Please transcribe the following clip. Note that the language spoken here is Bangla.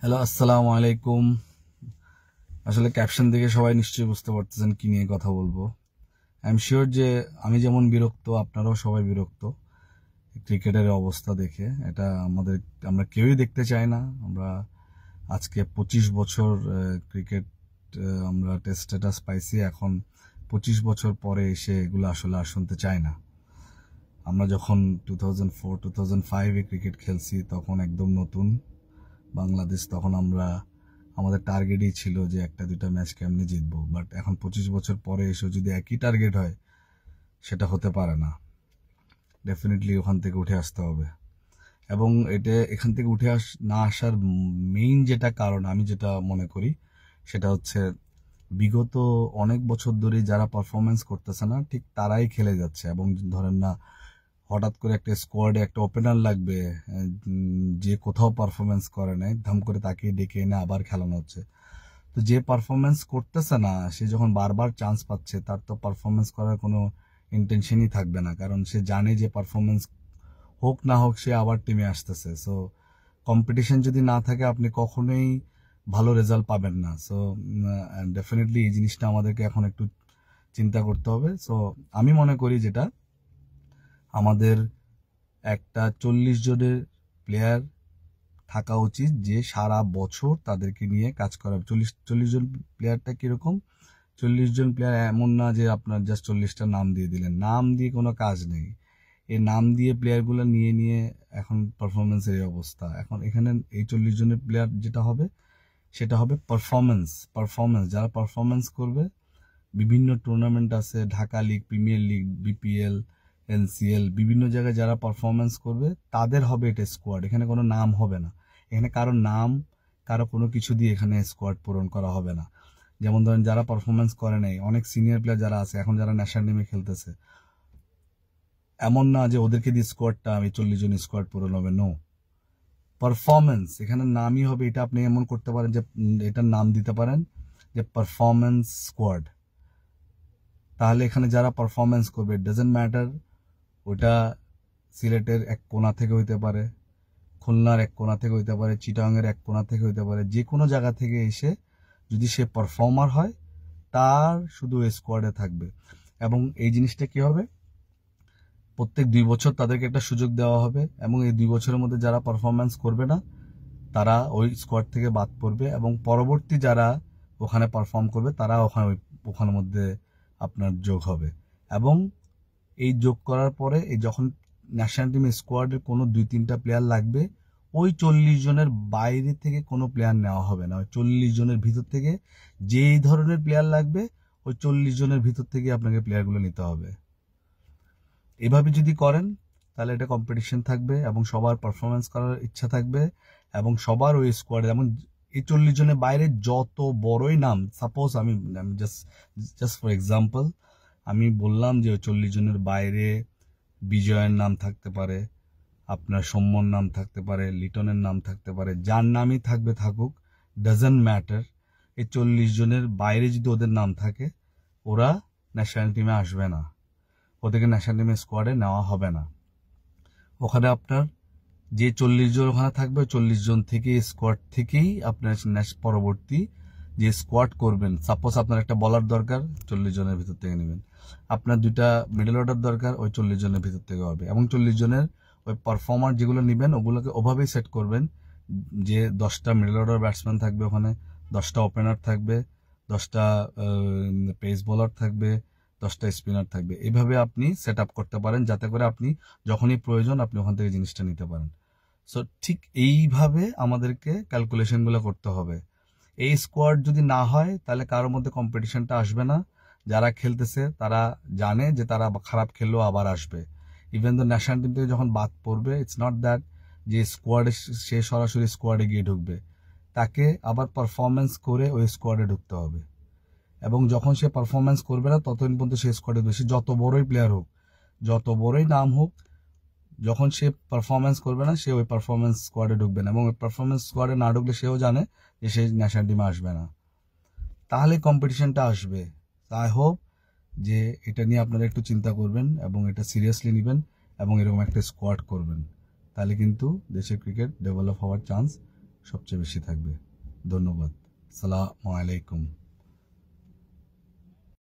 হ্যালো, আসসালামু আলাইকুম। আসলে ক্যাপশন দেখে সবাই নিশ্চয়ই বুঝতে পারতেছেন কি নিয়ে কথা বলবো। আই এম শিওর যে আমি যেমন বিরক্ত, আপনারাও সবাই বিরক্ত ক্রিকেটের অবস্থা দেখে। এটা আমরা কেউই দেখতে চাই না। আমরা আজকে 25 বছর ক্রিকেট আমরা টেস্ট স্ট্যাটাস পাইছি। এখন 25 বছর পরে এসে এগুলো আসলে আর শুনতে চাই না। আমরা যখন 2004-2005-এ ক্রিকেট খেলছি তখন একদম নতুন বাংলাদেশ, তখন আমাদের টার্গেটই ছিল যে একটা দুইটা ম্যাচ কেমনে জিতবো। বাট এখন 25 বছর পরে এসে যদি একই টার্গেট হয়, সেটা হতে পারে না। ডেফিনেটলি ওখান থেকে উঠে আসতে হবে। এবং এখান থেকে উঠে না আসার মেইন যেটা কারণ আমি যেটা মনে করি সেটা হচ্ছে বিগত অনেক বছর ধরে যারা পারফরমেন্স করতেছে না ঠিক তারাই খেলে যাচ্ছে। এবং ধরেন না, হঠাৎ করে একটা স্কোয়াডে একটা ওপেনার লাগবে যে কোথাও পারফরমেন্স করে নাই, ধাম করে তাকে ডেকে এনে আবার খেলানো হচ্ছে। তো যে পারফরমেন্স করতেছে না সে যখন বারবার চান্স পাচ্ছে, তার তো পারফরমেন্স করার কোনো ইন্টেনশনই থাকবে না, কারণ সে জানে যে পারফরমেন্স হোক না হোক সে আবার টিমে আসতেছে। সো কম্পিটিশন যদি না থাকে আপনি কখনোই ভালো রেজাল্ট পাবেন না। সো ডেফিনেটলি এই জিনিসটা আমাদেরকে এখন একটু চিন্তা করতে হবে। সো আমি মনে করি যেটা আমাদের একটা 40 জনের প্লেয়ার থাকা উচিত যে সারা বছর তাদেরকে নিয়ে কাজ করা। 40 জন প্লেয়ারটা কিরকম? 40 জন প্লেয়ার এমন না যে আপনার জাস্ট 40টা নাম দিয়ে দিলেন, নাম দিয়ে কোনো কাজ নেই। এই নাম দিয়ে প্লেয়ারগুলো নিয়ে নিয়ে এখন পারফরমেন্সের এই অবস্থা। এখন এখানে এই 40 জনের প্লেয়ার যেটা হবে সেটা হবে পারফরমেন্স যারা পারফরমেন্স করবে। বিভিন্ন টুর্নামেন্ট আছে, Dhaka league, premier league, BPL, NCL, বিভিন্ন জায়গায় যারা পারফরমেন্স করবে তাদের হবে এটা স্কোয়াড। এখানে কোনো নাম হবে না, এখানে কারো নাম কারো কোনো কিছু দিয়ে এখানে স্কোয়াড পূরণ করা হবে না। যেমন ধরেন যারা পারফরমেন্স করে নাই, অনেক সিনিয়র প্লেয়ার যারা আছে এখন যারা ন্যাশনাল টিমে খেলতেছে, এমন না যে ওদেরকে দিয়ে স্কোয়াডটা আমি 40 জন স্কোয়াড পূরণ হবে, নো। পারফরমেন্স এখানে নামই হবে। এটা আপনি এমন করতে পারেন যে এটার নাম দিতে পারেন যে পারফরমেন্স স্কোয়াড। তাহলে এখানে যারা পারফরমেন্স করবে, ডাজেন্ট ম্যাটার ওটা সিলেটের এক কোণা থেকে হইতে পারে, খুলনার এক কোণা থেকে হইতে পারে, চিটাগাংয়ের এক কোণা থেকে হইতে পারে, যে কোনো জায়গা থেকে এসে যদি সে পারফর্মার হয় তার শুধু স্কোয়াডে থাকবে। এবং এই জিনিসটা কি হবে, প্রত্যেক 2 বছর তাদেরকে একটা সুযোগ দেওয়া হবে এবং এই 2 বছরের মধ্যে যারা পারফরমেন্স করবে না তারা ওই স্কোয়াড থেকে বাদ পড়বে এবং পরবর্তী যারা ওখানে পারফর্ম করবে তারা ওখানের মধ্যে আপনার যোগ হবে। এবং এই যোগ করার পরে এই যখন ন্যাশনাল টিম স্কোয়াডের কোনো 2-3টা প্লেয়ার লাগবে, ওই 40 জনের বাইরে থেকে কোনো প্লেয়ার নেওয়া হবে না। ওই 40 জনের ভিতর থেকে যেই ধরনের প্লেয়ার লাগবে ওই 40 জনের ভিতর থেকে আপনাকে প্লেয়ারগুলো নিতে হবে। এভাবে যদি করেন তাহলে এটা কম্পিটিশন থাকবে এবং সবার পারফরমেন্স করার ইচ্ছা থাকবে এবং সবার ওই স্কোয়াডে। এবং এই 40 জনের বাইরে যত বড়ই নাম, সাপোজ আমি জাস্ট ফর এক্সাম্পল আমি বললাম যে ওই 40 জনের বাইরে বিজয়ের নাম থাকতে পারে, আপনার সৌম্যর নাম থাকতে পারে, লিটনের নাম থাকতে পারে, যার নামই থাকবে থাকুক, ডাজেন্ট ম্যাটার। এই 40 জনের বাইরে যদি ওদের নাম থাকে ওরা ন্যাশনাল টিমে আসবে না, ওদেরকে ন্যাশনাল টিমের স্কোয়াডে নেওয়া হবে না। ওখানে আপনার যে 40 জন ওখানে থাকবে 40 জন থেকে স্কোয়াড থেকেই আপনার পরবর্তী যে স্কোয়াড করবেন, সাপোজ আপনার একটা বলার দরকার 40 জনের ভিতর থেকে নেবেন, আপনার 2টা মিডল অর্ডার দরকার ওই 40 জনের ভিতর থেকে হবে। এবং 40 জনের ওই পারফর্মার যেগুলো নেবেন ওগুলোকে ওভাবেই সেট করবেন যে 10টা মিডল অর্ডার ব্যাটসম্যান থাকবে, ওখানে 10টা ওপেনার থাকবে, 10টা পেস বোলার থাকবে, 10টা স্পিনার থাকবে। এভাবে আপনি সেট আপ করতে পারেন যাতে করে আপনি যখনই প্রয়োজন আপনি ওখান থেকে জিনিসটা নিতে পারেন। সো ঠিক এইভাবে আমাদেরকে ক্যালকুলেশনগুলো করতে হবে। এই স্কোয়াড যদি না হয় তাহলে কারোর মধ্যে কম্পিটিশনটা আসবে না। যারা খেলতেছে তারা জানে যে তারা খারাপ খেললেও আবার আসবে। ইভেন তো ন্যাশনাল টিম থেকে যখন বাদ পড়বে, ইটস নট দ্যাট যে স্কোয়াডে সে সরাসরি স্কোয়াডে গিয়ে ঢুকবে, তাকে আবার পারফরমেন্স করে ওই স্কোয়াডে ঢুকতে হবে। এবং যখন সে পারফরমেন্স করবে না ততদিন পর্যন্ত সে স্কোয়াডে বেশি যত বড়ই প্লেয়ার হোক, যত বড়ই নাম হোক, যখন সে পারফরমেন্স করবে না সে ওই পারফরমেন্স স্কোয়াডে ঢুকবে না। এবং ওই পারফরমেন্স স্কোয়াডে না ঢুকলে সেও জানে যে সে ন্যাশনাল টিমে আসবে না, তাহলে কম্পিটিশনটা আসবে। আই হোপ যে এটা নিয়ে আপনারা একটু চিন্তা করবেন এবং এটা সিরিয়াসলি নেবেন এবং এরকম একটা স্কোয়াড করবেন, তাহলে কিন্তু দেশের ক্রিকেট ডেভেলপ হওয়ার চান্স সবচেয়ে বেশি থাকবে। ধন্যবাদ। আসসালামু আলাইকুম।